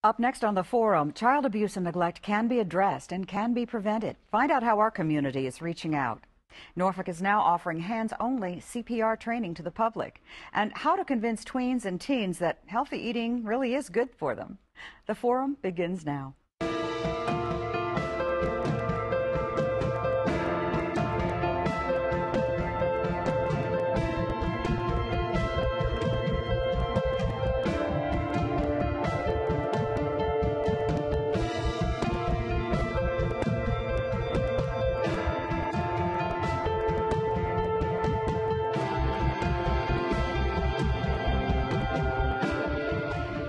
Up next on the forum, child abuse and neglect can be addressed and can be prevented. Find out how our community is reaching out. Norfolk is now offering hands-only CPR training to the public and how to convince tweens and teens that healthy eating really is good for them. The forum begins now.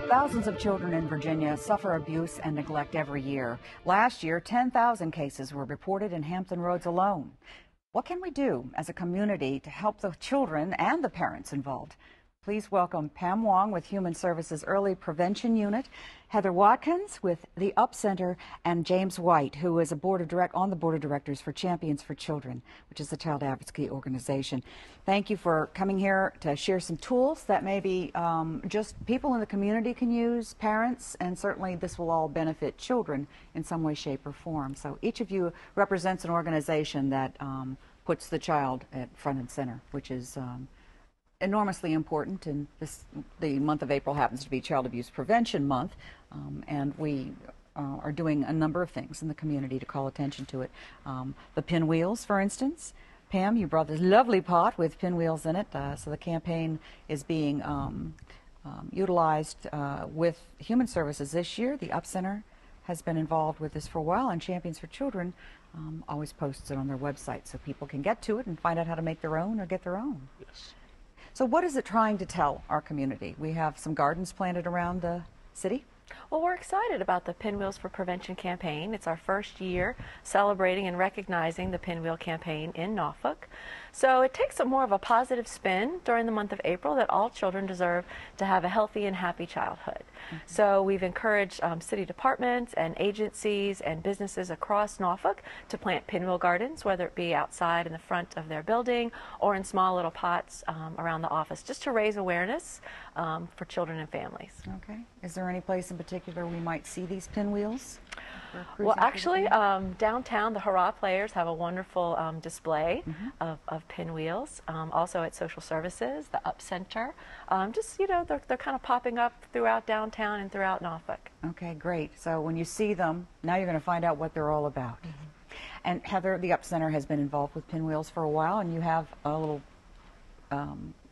Thousands of children in Virginia suffer abuse and neglect every year. Last year, 10,000 cases were reported in Hampton Roads alone. What can we do as a community to help the children and the parents involved? Please welcome Pam Wong with Human Services Early Prevention Unit, Heather Watkins with the UP Center, and James White, who is on the board of directors for Champions for Children, which is a child advocacy organization. Thank you for coming here to share some tools that maybe just people in the community can use, parents, and certainly this will all benefit children in some way, shape, or form. So each of you represents an organization that puts the child at front and center, which is enormously important, and the month of April happens to be Child Abuse Prevention Month, and we are doing a number of things in the community to call attention to it. The pinwheels, for instance. Pam, you brought this lovely pot with pinwheels in it, so the campaign is being utilized with Human Services this year. The UP Center has been involved with this for a while, and Champions for Children always posts it on their website so people can get to it and find out how to make their own or get their own. Yes. So what is it trying to tell our community? We have some gardens planted around the city. Well, we're excited about the Pinwheels for Prevention campaign. It's our first year celebrating and recognizing the Pinwheel campaign in Norfolk. So it takes more of a positive spin during the month of April that all children deserve to have a healthy and happy childhood. So we've encouraged city departments and agencies and businesses across Norfolk to plant pinwheel gardens, whether it be outside in the front of their building or in small little pots around the office, just to raise awareness for children and families. Okay. Is there any place in particular we might see these pinwheels? Well, actually, downtown, the Hurrah Players have a wonderful display of pinwheels. Also at Social Services, the UP Center. Just, you know, they're kind of popping up throughout downtown and throughout Norfolk. Okay, great. So when you see them, now you're going to find out what they're all about. And Heather, the UP Center has been involved with pinwheels for a while, and you have a little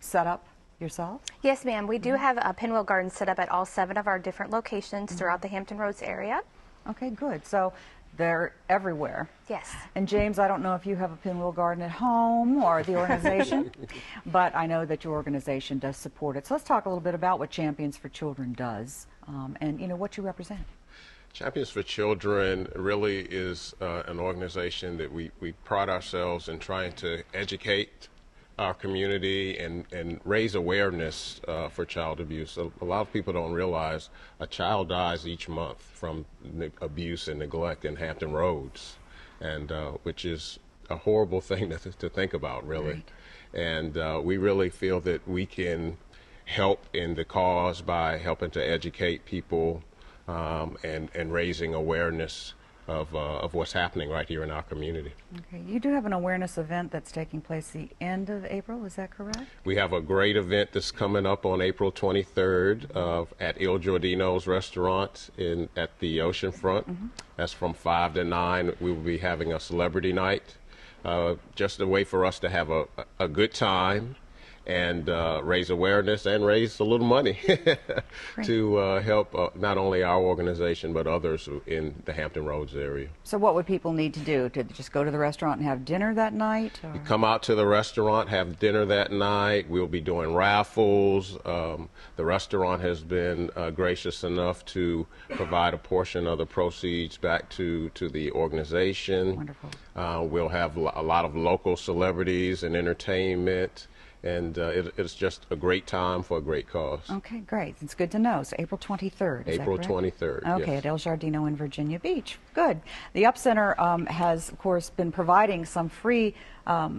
setup yourself? Yes, ma'am. We do have a pinwheel garden set up at all 7 of our different locations throughout the Hampton Roads area. Okay, good. So they're everywhere. Yes. And James, I don't know if you have a pinwheel garden at home or the organization, but I know that your organization does support it. So let's talk a little bit about what Champions for Children does and, you know, what you represent. Champions for Children really is an organization that we pride ourselves in trying to educate our community and raise awareness for child abuse. A lot of people don't realize a child dies each month from abuse and neglect in Hampton Roads, and which is a horrible thing to think about, really. Right. And we really feel that we can help in the cause by helping to educate people and raising awareness of what's happening right here in our community. Okay, you do have an awareness event that's taking place the end of April, is that correct? We have a great event that's coming up on April 23rd at Il Giardino's restaurant at the oceanfront. That's from 5 to 9. We will be having a celebrity night, just a way for us to have a good time and raise awareness and raise a little money to help not only our organization but others in the Hampton Roads area. So what would people need to do? To just go to the restaurant and have dinner that night? Or? You come out to the restaurant, have dinner that night. We'll be doing raffles. The restaurant has been gracious enough to provide a portion of the proceeds back to the organization. Wonderful. We'll have a lot of local celebrities and entertainment. And it's just a great time for a great cause. Okay, great. It's good to know. So April 23rd, is April that correct? 23rd, Okay, yes. at El Giardino in Virginia Beach. Good. The UP Center has, of course, been providing some free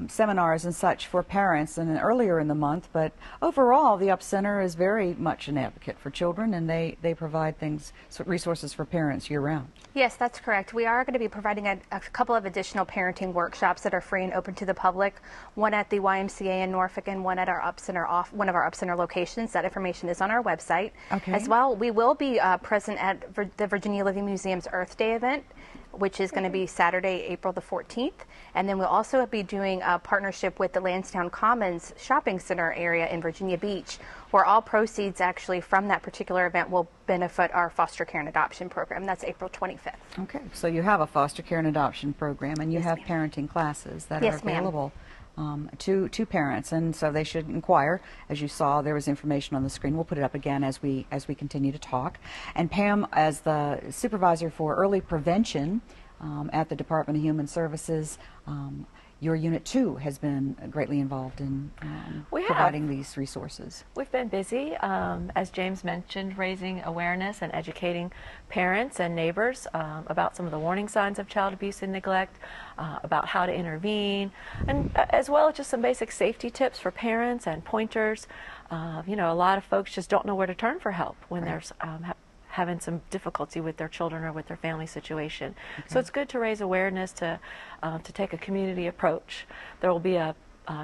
seminars and such for parents and earlier in the month, but overall the UP Center is very much an advocate for children, and they provide things, resources for parents year round. Yes, that's correct. We are going to be providing a couple of additional parenting workshops that are free and open to the public, one at the YMCA in Norfolk and one at our UP Center one of our UP Center locations. That information is on our website. Okay. As well, we will be present at the Virginia Living Museum's Earth Day event, which is going to be Saturday, April the 14th. And then we'll also be doing a partnership with the Lansdowne Commons Shopping Center area in Virginia Beach, where all proceeds actually from that particular event will benefit our foster care and adoption program. That's April 25th. Okay, so you have a foster care and adoption program, and you have parenting classes that are available to parents, and so they should inquire. As you saw, there was information on the screen. We'll put it up again as we continue to talk. And Pam, as the supervisor for early prevention at the Department of Human Services, your unit too has been greatly involved in providing these resources. We've been busy, as James mentioned, raising awareness and educating parents and neighbors about some of the warning signs of child abuse and neglect, about how to intervene, and as well as just some basic safety tips for parents and pointers. You know, a lot of folks just don't know where to turn for help when there's having some difficulty with their children or with their family situation. Okay. So it's good to raise awareness, to take a community approach. There will be a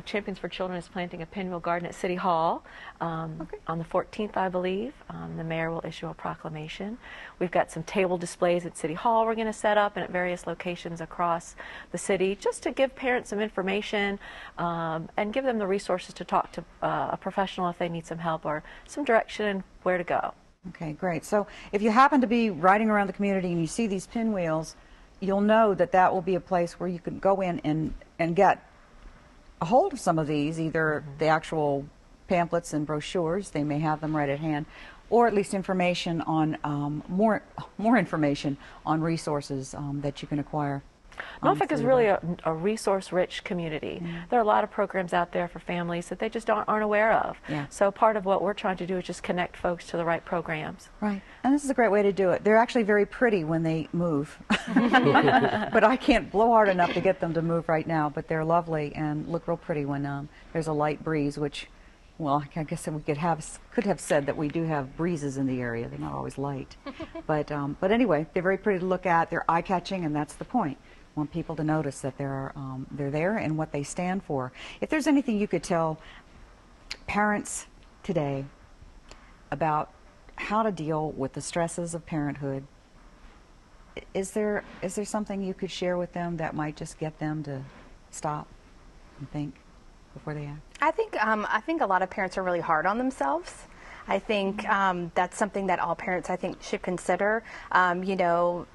Champions for Children is planting a pinwheel garden at City Hall on the 14th, I believe. The mayor will issue a proclamation. We've got some table displays at City Hall we're going to set up and at various locations across the city, just to give parents some information and give them the resources to talk to a professional if they need some help or some direction and where to go. Okay, great. So if you happen to be riding around the community and you see these pinwheels, you'll know that that will be a place where you can go in and get a hold of some of these, either the actual pamphlets and brochures, they may have them right at hand, or at least information on more information on resources that you can acquire. Norfolk is really a resource-rich community. There are a lot of programs out there for families that they just aren't aware of. So part of what we're trying to do is just connect folks to the right programs. Right. And this is a great way to do it. They're actually very pretty when they move. But I can't blow hard enough to get them to move right now. But they're lovely and look real pretty when there's a light breeze, which, well, I guess we could have said that we do have breezes in the area. They're not always light. But anyway, they're very pretty to look at. They're eye-catching, and that's the point. Want people to notice that they're there and what they stand for. If there's anything you could tell parents today about how to deal with the stresses of parenthood, is there something you could share with them that might just get them to stop and think before they act? I think a lot of parents are really hard on themselves. I think that's something that all parents, I think, should consider. You know,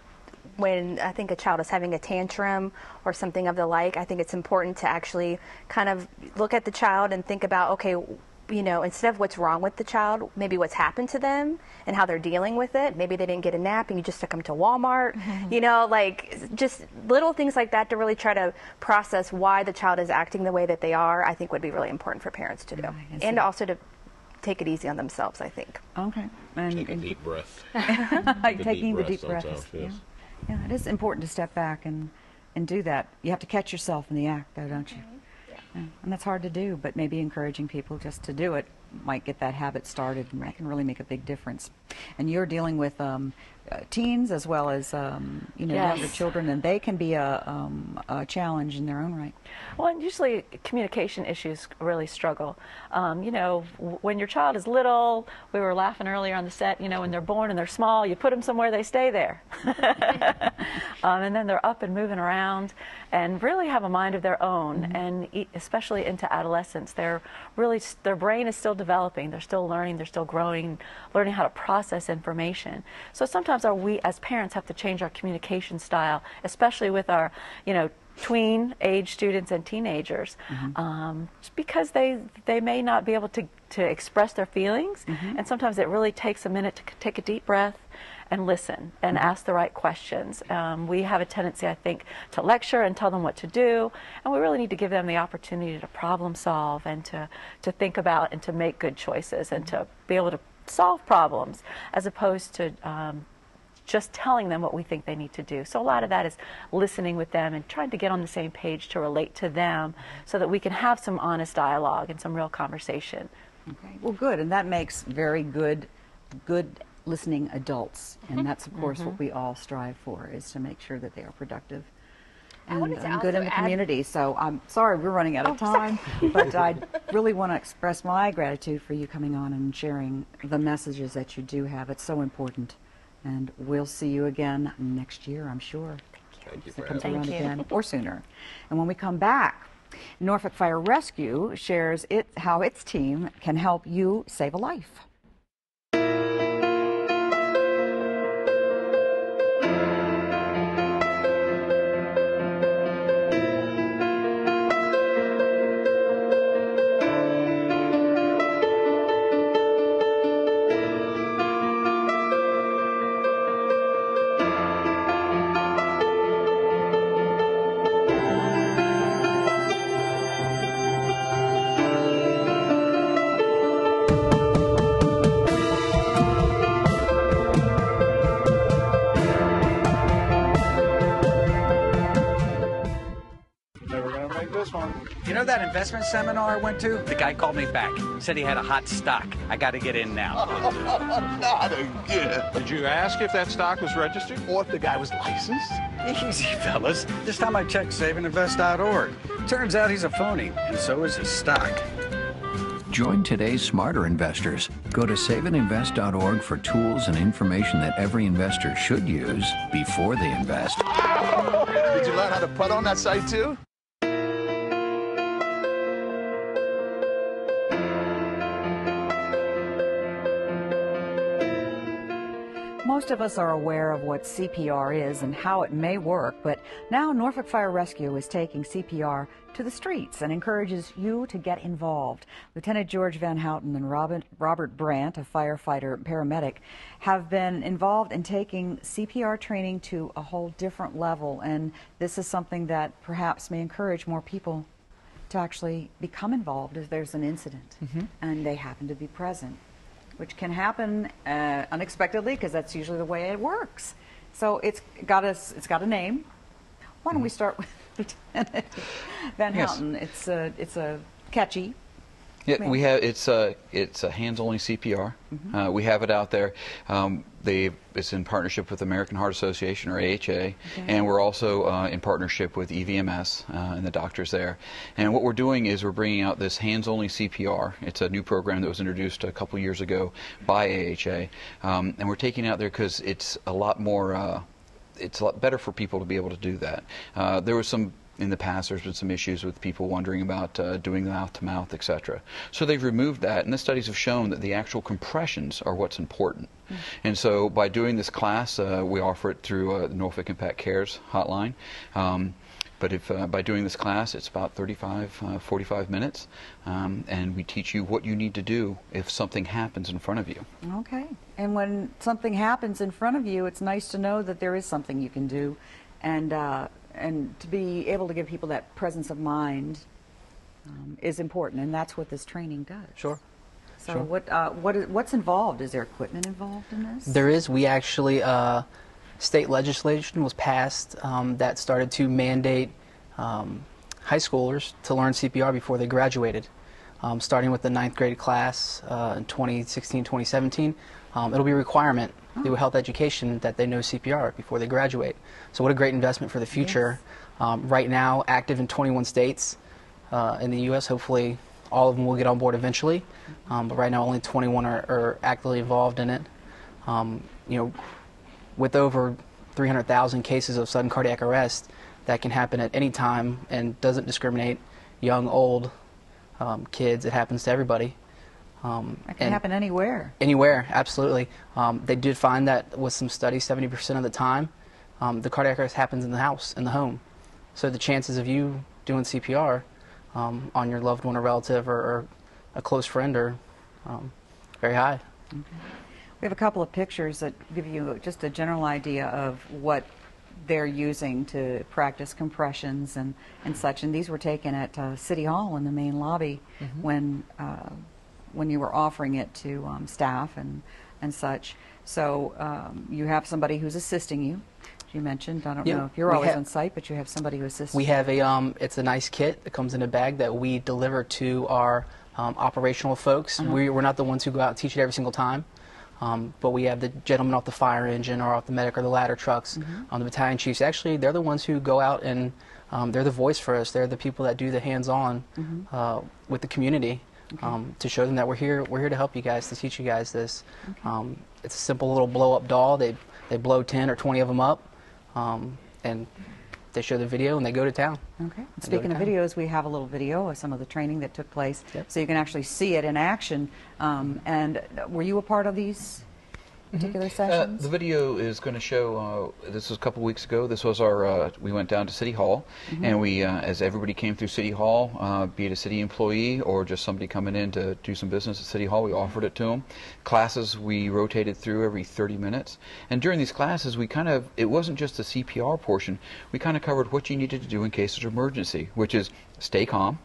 when I think a child is having a tantrum or something of the like, I think it's important to actually kind of look at the child and think about, okay, you know, instead of what's wrong with the child, maybe what's happened to them and how they're dealing with it. Maybe they didn't get a nap and you just took them to Walmart. You know, like just little things like that to really try to process why the child is acting the way that they are, I think would be really important for parents to do. And also to take it easy on themselves, I think. Okay. And take a deep breath. Taking the deep breath. Yes. Yeah, it is important to step back and do that. You have to catch yourself in the act, though, don't you? Yeah. And that's hard to do, but maybe encouraging people just to do it might get that habit started, and that can really make a big difference. And you're dealing with teens as well as younger children, and they can be a challenge in their own right. Well, and usually communication issues really struggle. You know, when your child is little, we were laughing earlier on the set, you know, when they're born and they're small, you put them somewhere, they stay there. And then they're up and moving around and really have a mind of their own, and especially into adolescence, their brain is still developing, they're still learning, they're still growing, learning how to process information. So sometimes we as parents have to change our communication style, especially with our, you know, tween age students and teenagers, because they may not be able to express their feelings, and sometimes it really takes a minute to take a deep breath and listen and ask the right questions. We have a tendency, I think, to lecture and tell them what to do, and we really need to give them the opportunity to problem solve and to think about and to make good choices and to be able to solve problems, as opposed to just telling them what we think they need to do. So a lot of that is listening with them and trying to get on the same page to relate to them so that we can have some honest dialogue and some real conversation. Okay. Well, good, and that makes very good listening adults, and that's of course what we all strive for, is to make sure that they are productive and good in the community. So I'm sorry we're running out of time, but I really want to express my gratitude for you coming on and sharing the messages that you do have. It's so important, and we'll see you again next year, I'm sure. Thank you It for comes having around me. again, or sooner. And when we come back, Norfolk Fire Rescue shares how its team can help you save a life. You know that investment seminar I went to? The guy called me back. Said he had a hot stock. I got to get in now. Not again. Did you ask if that stock was registered? Or if the guy was licensed? Easy, fellas. This time I checked SaveAndInvest.org. Turns out he's a phony, and so is his stock. Join today's smarter investors. Go to saveandinvest.org for tools and information that every investor should use before they invest. Did you learn how to putt on that site too? Most of us are aware of what CPR is and how it may work, but now Norfolk Fire Rescue is taking CPR to the streets and encourages you to get involved. Lieutenant George Van Houten and Robert Brandt, a firefighter and paramedic, have been involved in taking CPR training to a whole different level, and this is something that perhaps may encourage more people to actually become involved if there's an incident and they happen to be present, which can happen unexpectedly, because that's usually the way it works. So it's got a name. Why don't we start with Lieutenant Van Houten? It's a catchy. Yeah, we have it's a hands-only CPR. We have it out there. It's in partnership with American Heart Association, or AHA, and we're also in partnership with EVMS and the doctors there. And what we're doing is we're bringing out this hands-only CPR. It's a new program that was introduced a couple years ago by AHA, and we're taking it out there because it's a lot more. It's a lot better for people to be able to do that. There was some. In the past, there's been some issues with people wondering about doing the mouth-to-mouth, etc. So they've removed that, and the studies have shown that the actual compressions are what's important. And so by doing this class, we offer it through the Norfolk Impact Cares hotline. But if by doing this class, it's about 45 minutes, and we teach you what you need to do if something happens in front of you. Okay. And when something happens in front of you, it's nice to know that there is something you can do, and to be able to give people that presence of mind is important, and that's what this training does. Sure. So Sure. what's involved? Is there equipment involved in this? There is. We actually, state legislation was passed that started to mandate high schoolers to learn CPR before they graduated. Starting with the 9th grade class in 2016, 2017, it'll be a requirement through health education that they know CPR before they graduate. So what a great investment for the future. Yes. Right now, active in 21 states in the U.S. Hopefully all of them will get on board eventually. But right now only 21 are actively involved in it. You know, with over 300,000 cases of sudden cardiac arrest that can happen at any time and doesn't discriminate, young, old, kids, it happens to everybody. It can happen anywhere. Anywhere, absolutely. They did find that with some studies, 70% of the time, the cardiac arrest happens in the house, in the home. So the chances of you doing CPR on your loved one or relative or a close friend are very high. Okay. We have a couple of pictures that give you just a general idea of what they're using to practice compressions and such. And these were taken at City Hall in the main lobby when you were offering it to staff and and such. So you have somebody who's assisting you. You mentioned, I don't know if you're always on site, but you have somebody who assists. We have it's a nice kit that comes in a bag that we deliver to our operational folks. We're not the ones who go out and teach it every single time, but we have the gentlemen off the fire engine or off the medic or the ladder trucks, the battalion chiefs. Actually, they're the ones who go out and they're the voice for us. They're the people that do the hands-on with the community to show them that we're here to help you guys, to teach you guys this. It's a simple little blow-up doll. They blow 10 or 20 of them up. And they show the video and they go to town. Okay. Speaking of videos, we have a little video of some of the training that took place, so you can actually see it in action. And were you a part of these particular sessions? The video is going to show, this was a couple weeks ago, this was our, we went down to City Hall, and we, as everybody came through City Hall, be it a city employee or just somebody coming in to do some business at City Hall, we offered it to them. Classes we rotated through every 30 minutes, and during these classes we kind of, it wasn't just the CPR portion, we kind of covered what you needed to do in case of emergency, which is stay calm,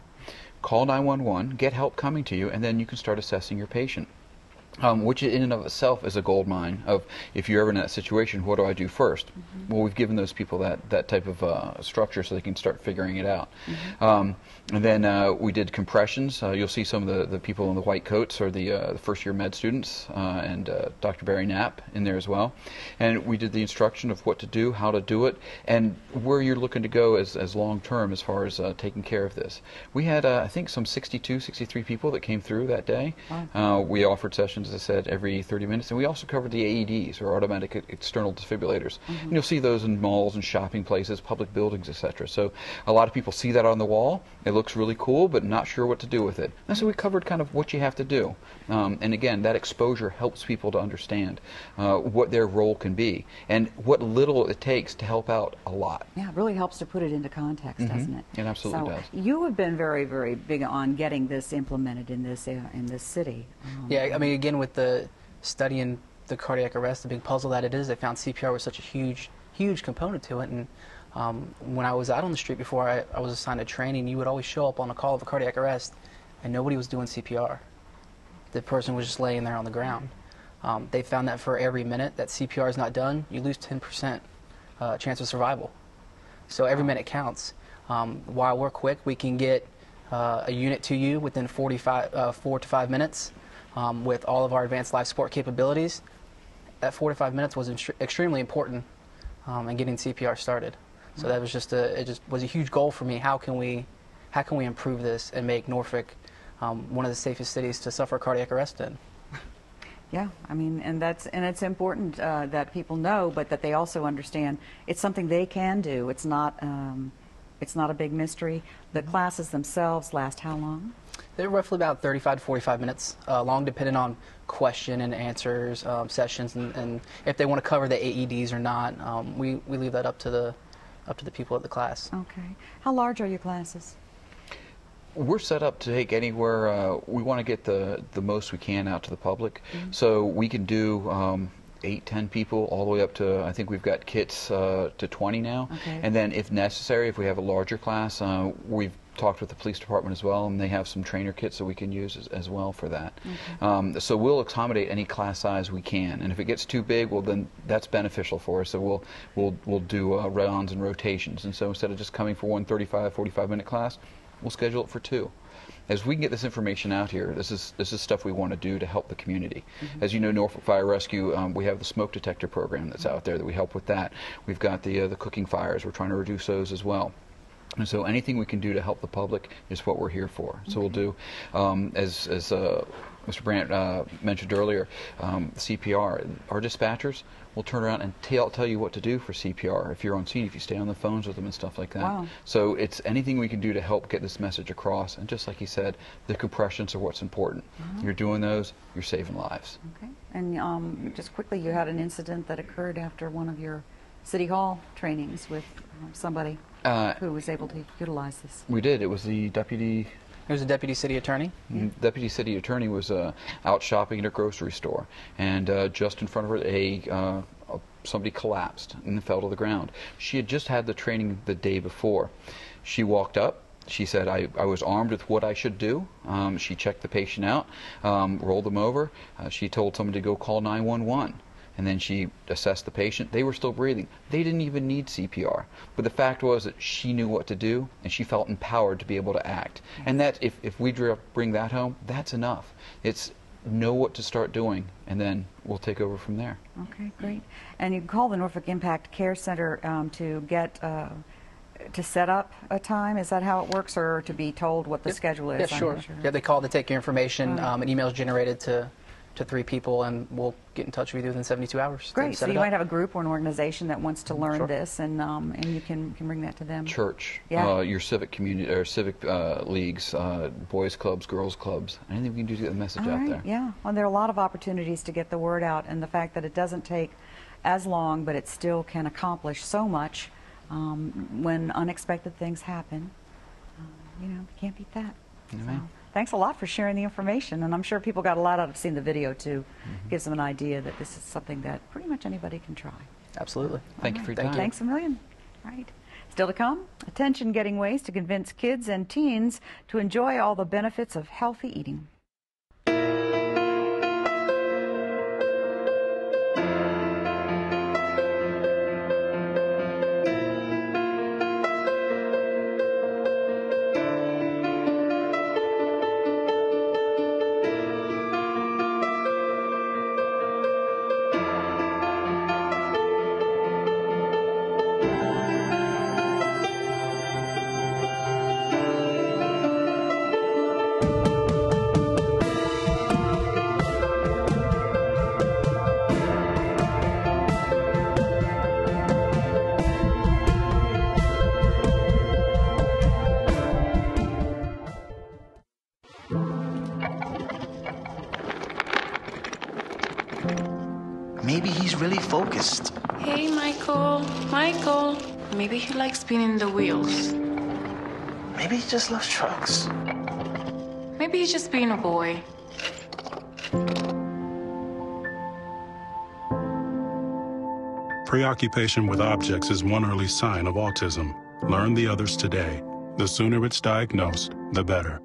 call 911, get help coming to you, and then you can start assessing your patient. Which in and of itself is a gold mine of, if you're ever in that situation, what do I do first? Well, we've given those people that type of structure so they can start figuring it out. And then we did compressions. You'll see some of the people in the white coats are the first-year med students, and Dr. Barry Knapp in there as well. And we did the instruction of what to do, how to do it, and where you're looking to go as long-term as far as taking care of this. We had, I think, some 62, 63 people that came through that day. We offered sessions, as I said, every 30 minutes, and we also covered the AEDs, or automatic external defibrillators. And you'll see those in malls and shopping places, public buildings, etc. So a lot of people see that on the wall. It looks really cool, but not sure what to do with it. And so we covered kind of what you have to do. And again, that exposure helps people to understand what their role can be and what little it takes to help out a lot. Yeah, it really helps to put it into context, doesn't it? It absolutely does. You have been very, very big on getting this implemented in this city. Yeah, I mean, again, with the studying the cardiac arrest, the big puzzle that it is, they found CPR was such a huge component to it. And when I was out on the street before I was assigned to training, you would always show up on a call of a cardiac arrest, and nobody was doing CPR. The person was just laying there on the ground. They found that for every minute that CPR is not done, you lose 10% chance of survival. So every minute counts. While we're quick, we can get a unit to you within 4 to 5 minutes. With all of our advanced life support capabilities, that 4 to 5 minutes was extremely important in getting CPR started. So that was it just was a huge goal for me. How can we improve this and make Norfolk one of the safest cities to suffer cardiac arrest in? Yeah, I mean, and it's important that people know, but that they also understand it's something they can do. It's not a big mystery. The classes themselves last how long? They're roughly about 35 to 45 minutes long, depending on question and answers sessions, and if they want to cover the AEDs or not. We leave that up to the people at the class. Okay. How large are your classes? We're set up to take anywhere. We want to get the most we can out to the public, so we can do 8, 10 people all the way up to, I think we've got kits to 20 now. And then if necessary, if we have a larger class, we've talked with the police department as well, and they have some trainer kits that we can use as well for that. So we'll accommodate any class size we can, and if it gets too big, well then that's beneficial for us. So we'll do rounds and rotations, and so instead of just coming for one 35, 45-minute class, we'll schedule it for 2. As we can get this information out here, this is stuff we want to do to help the community. As you know, Norfolk Fire Rescue, we have the smoke detector program that's out there that we help with that. We've got the cooking fires. We're trying to reduce those as well. And so anything we can do to help the public is what we're here for. So we'll do, as Mr. Brandt mentioned earlier, CPR. Our dispatchers will turn around and tell you what to do for CPR if you're on scene, if you stay on the phones with them and stuff like that. Wow. So it's anything we can do to help get this message across. And just like he said, the compressions are what's important. You're doing those, you're saving lives. Okay. And just quickly, you had an incident that occurred after one of your City Hall trainings with somebody who was able to utilize this. We did. It was the deputy. It was a deputy city attorney. Deputy city attorney was out shopping at a grocery store, and just in front of her, somebody collapsed and fell to the ground. She had just had the training the day before. She walked up, She said, I was armed with what I should do. She checked the patient out, rolled them over. She told someone to go call 911. And then she assessed the patient. They were still breathing. They didn't even need CPR. But the fact was that she knew what to do, and she felt empowered to be able to act. And that, if we bring that home, that's enough. It's know what to start doing, and then we'll take over from there. Okay, great. And you can call the Norfolk Impact Care Center to get to set up a time. Is that how it works, or to be told what the schedule is? Yeah, sure. Yeah, they call to take your information. An email is generated to 3 people, and we'll get in touch with you within 72 hours. Great. So you might have a group or an organization that wants to learn this, and you can bring that to them. Church, yeah. Your civic community or civic leagues, boys clubs, girls clubs, anything we can do to get the message out there. Yeah. Well, there are a lot of opportunities to get the word out, and the fact that it doesn't take as long, but it still can accomplish so much when unexpected things happen. You can't beat that. So. Thanks a lot for sharing the information, and I'm sure people got a lot out of seeing the video too. Gives them an idea that this is something that pretty much anybody can try. Absolutely. Thank you for your time. Thanks a million. Right. Still to come, attention getting ways to convince kids and teens to enjoy all the benefits of healthy eating. Maybe he's really focused. Hey, Michael. Michael. Maybe he likes spinning the wheels. Maybe he just loves trucks. Maybe he's just being a boy. Preoccupation with objects is one early sign of autism. Learn the others today. The sooner it's diagnosed, the better.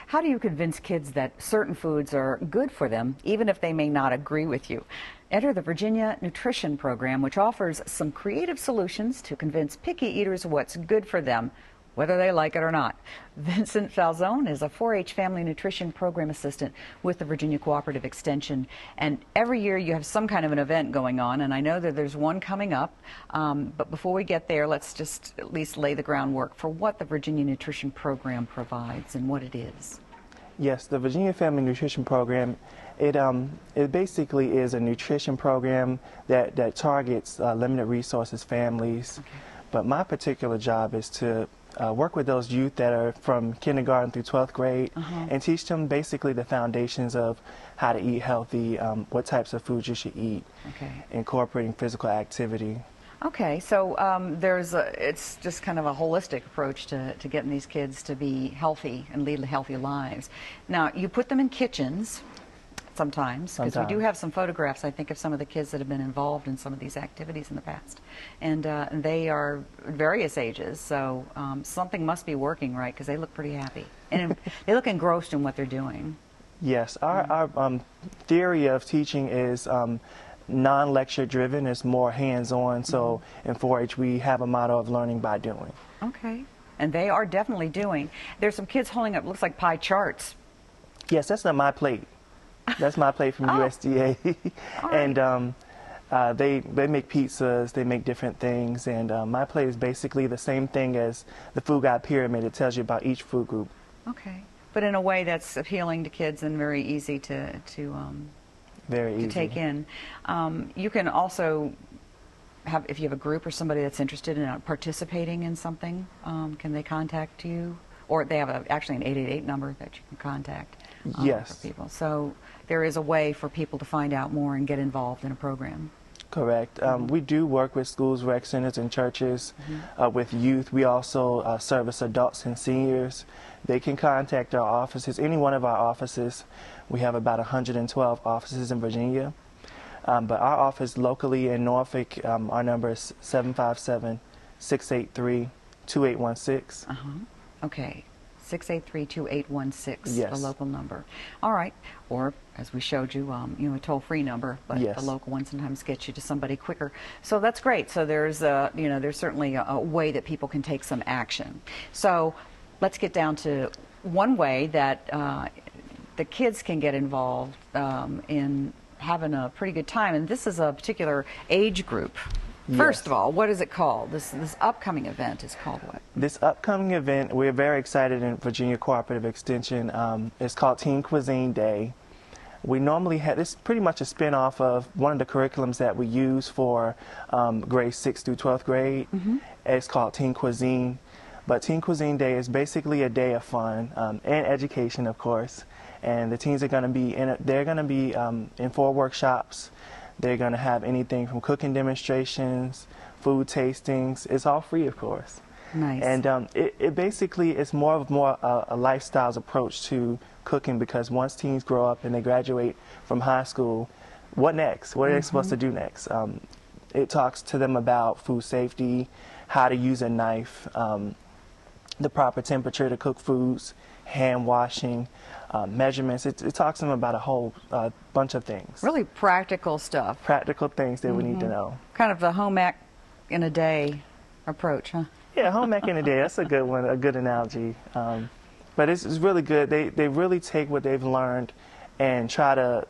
How do you convince kids that certain foods are good for them, even if they may not agree with you? Enter the Virginia Nutrition Program, which offers some creative solutions to convince picky eaters what's good for them, whether they like it or not. Vincent Falzone is a 4-H Family Nutrition Program Assistant with the Virginia Cooperative Extension. And every year you have some kind of an event going on, and I know that there's one coming up. But before we get there, let's just at least lay the groundwork for what the Virginia Nutrition Program provides and what it is. Yes, the Virginia Family Nutrition Program, it basically is a nutrition program that targets limited resources families. Okay. But my particular job is to work with those youth that are from kindergarten through 12th grade and teach them basically the foundations of how to eat healthy, what types of foods you should eat, incorporating physical activity. Okay, so it's just kind of a holistic approach to getting these kids to be healthy and lead healthy lives. Now, you put them in kitchens sometimes, because we do have some photographs, I think, of some of the kids that have been involved in some of these activities in the past. And they are various ages, so something must be working right, because they look pretty happy. And they look engrossed in what they're doing. Yes, our theory of teaching is non-lecture driven. It's more hands-on. So in 4-H we have a motto of learning by doing. Okay, and they are definitely doing. There's some kids holding up, looks like pie charts. Yes, that's not my plate. That's my plate from USDA. And they make pizzas, they make different things, and my plate is basically the same thing as the Food Guide Pyramid. It tells you about each food group. Okay, but in a way that's appealing to kids and very easy to take in. You can also have, if you have a group or somebody that's interested in participating in something, can they contact you? Or they have actually an 888 number that you can contact for people. So there is a way for people to find out more and get involved in a program. Correct. We do work with schools, rec centers, and churches, with youth. We also service adults and seniors. They can contact our offices, any one of our offices. We have about 112 offices in Virginia. But our office locally in Norfolk, our number is 757-683-8255. 683-2816. Okay. 683-2816, Yes. the local number. All right. Or, as we showed you, a toll-free number, but Yes. the local one sometimes gets you to somebody quicker. So that's great. So there's, there's certainly a way that people can take some action. So let's get down to one way that the kids can get involved in having a pretty good time, and this is a particular age group. First of all, what is it called? This upcoming event is called what? This upcoming event, we're very excited in Virginia Cooperative Extension. It's called Teen Cuisine Day. We normally have, it's pretty much a spin-off of one of the curriculums that we use for grades 6th through 12th grade. It's called Teen Cuisine. But Teen Cuisine Day is basically a day of fun and education, of course. And the teens are going to be in 4 workshops. They're going to have anything from cooking demonstrations, food tastings. It's all free, of course. Nice. And it basically is more of a lifestyles approach to cooking, because once teens grow up and they graduate from high school, what next? What are they supposed to do next? It talks to them about food safety, how to use a knife, the proper temperature to cook foods, hand washing, measurements. It talks to them about a whole bunch of things. Really practical stuff. Practical things that we need to know. Kind of the home ec in a day approach, huh? Yeah, home ec in a day. That's a good one, a good analogy. But it's really good. They really take what they've learned and try to,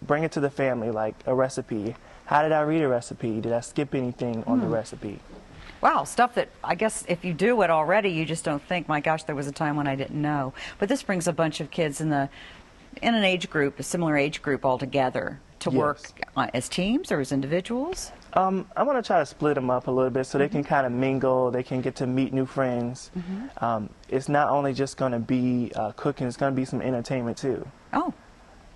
bring it to the family, like a recipe. How did I read a recipe? Did I skip anything on the recipe? Wow, stuff that I guess if you do it already, you just don't think, my gosh, there was a time when I didn't know. But this brings a bunch of kids in an age group, a similar age group all together to work as teams or as individuals? I want to try to split them up a little bit so they can kind of mingle, they can get to meet new friends. It's not only just going to be cooking, it's going to be some entertainment too. Oh,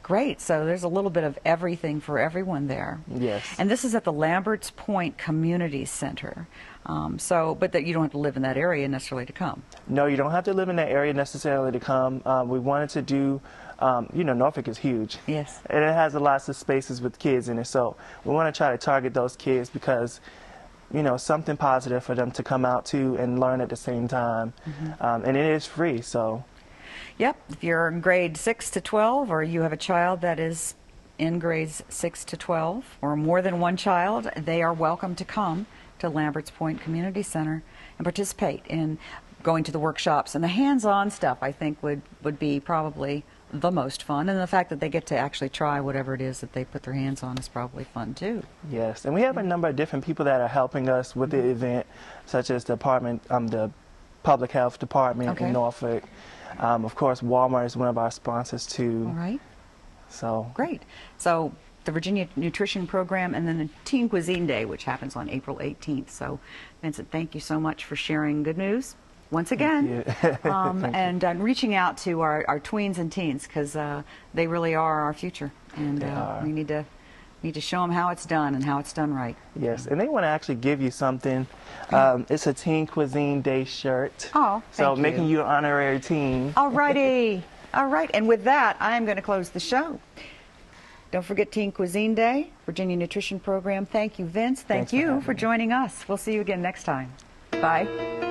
great. So there's a little bit of everything for everyone there. Yes. And this is at the Lamberts Point Community Center. But that you don't have to live in that area necessarily to come. No, you don't have to live in that area necessarily to come. We wanted to do, Norfolk is huge. Yes. And it has lots of spaces with kids in it. So we want to try to target those kids because, something positive for them to come out to and learn at the same time. And it is free, so. Yep. If you're in grade 6 to 12 or you have a child that is in grades 6 to 12 or more than one child, they are welcome to come to Lamberts Point Community Center and participate in going to the workshops. And the hands-on stuff, I think, would be probably the most fun. And the fact that they get to actually try whatever it is that they put their hands on is probably fun, too. Yes, and we have a number of different people that are helping us with the event, such as the Public Health Department in Norfolk. Of course, Walmart is one of our sponsors, too. All right. So. Great. So the Virginia Nutrition Program, and then the Teen Cuisine Day, which happens on April 18th. So, Vincent, thank you so much for sharing good news once again. And reaching out to our tweens and teens, because they really are our future. And we need to show them how it's done and how it's done right. Yes, and they want to actually give you something. It's a Teen Cuisine Day shirt. Oh, thank you. So making you an honorary teen. All righty. All right, and with that, I'm going to close the show. Don't forget Teen Cuisine Day, Virginia Nutrition Program. Thank you, Vince. Thank you for joining us. We'll see you again next time. Bye.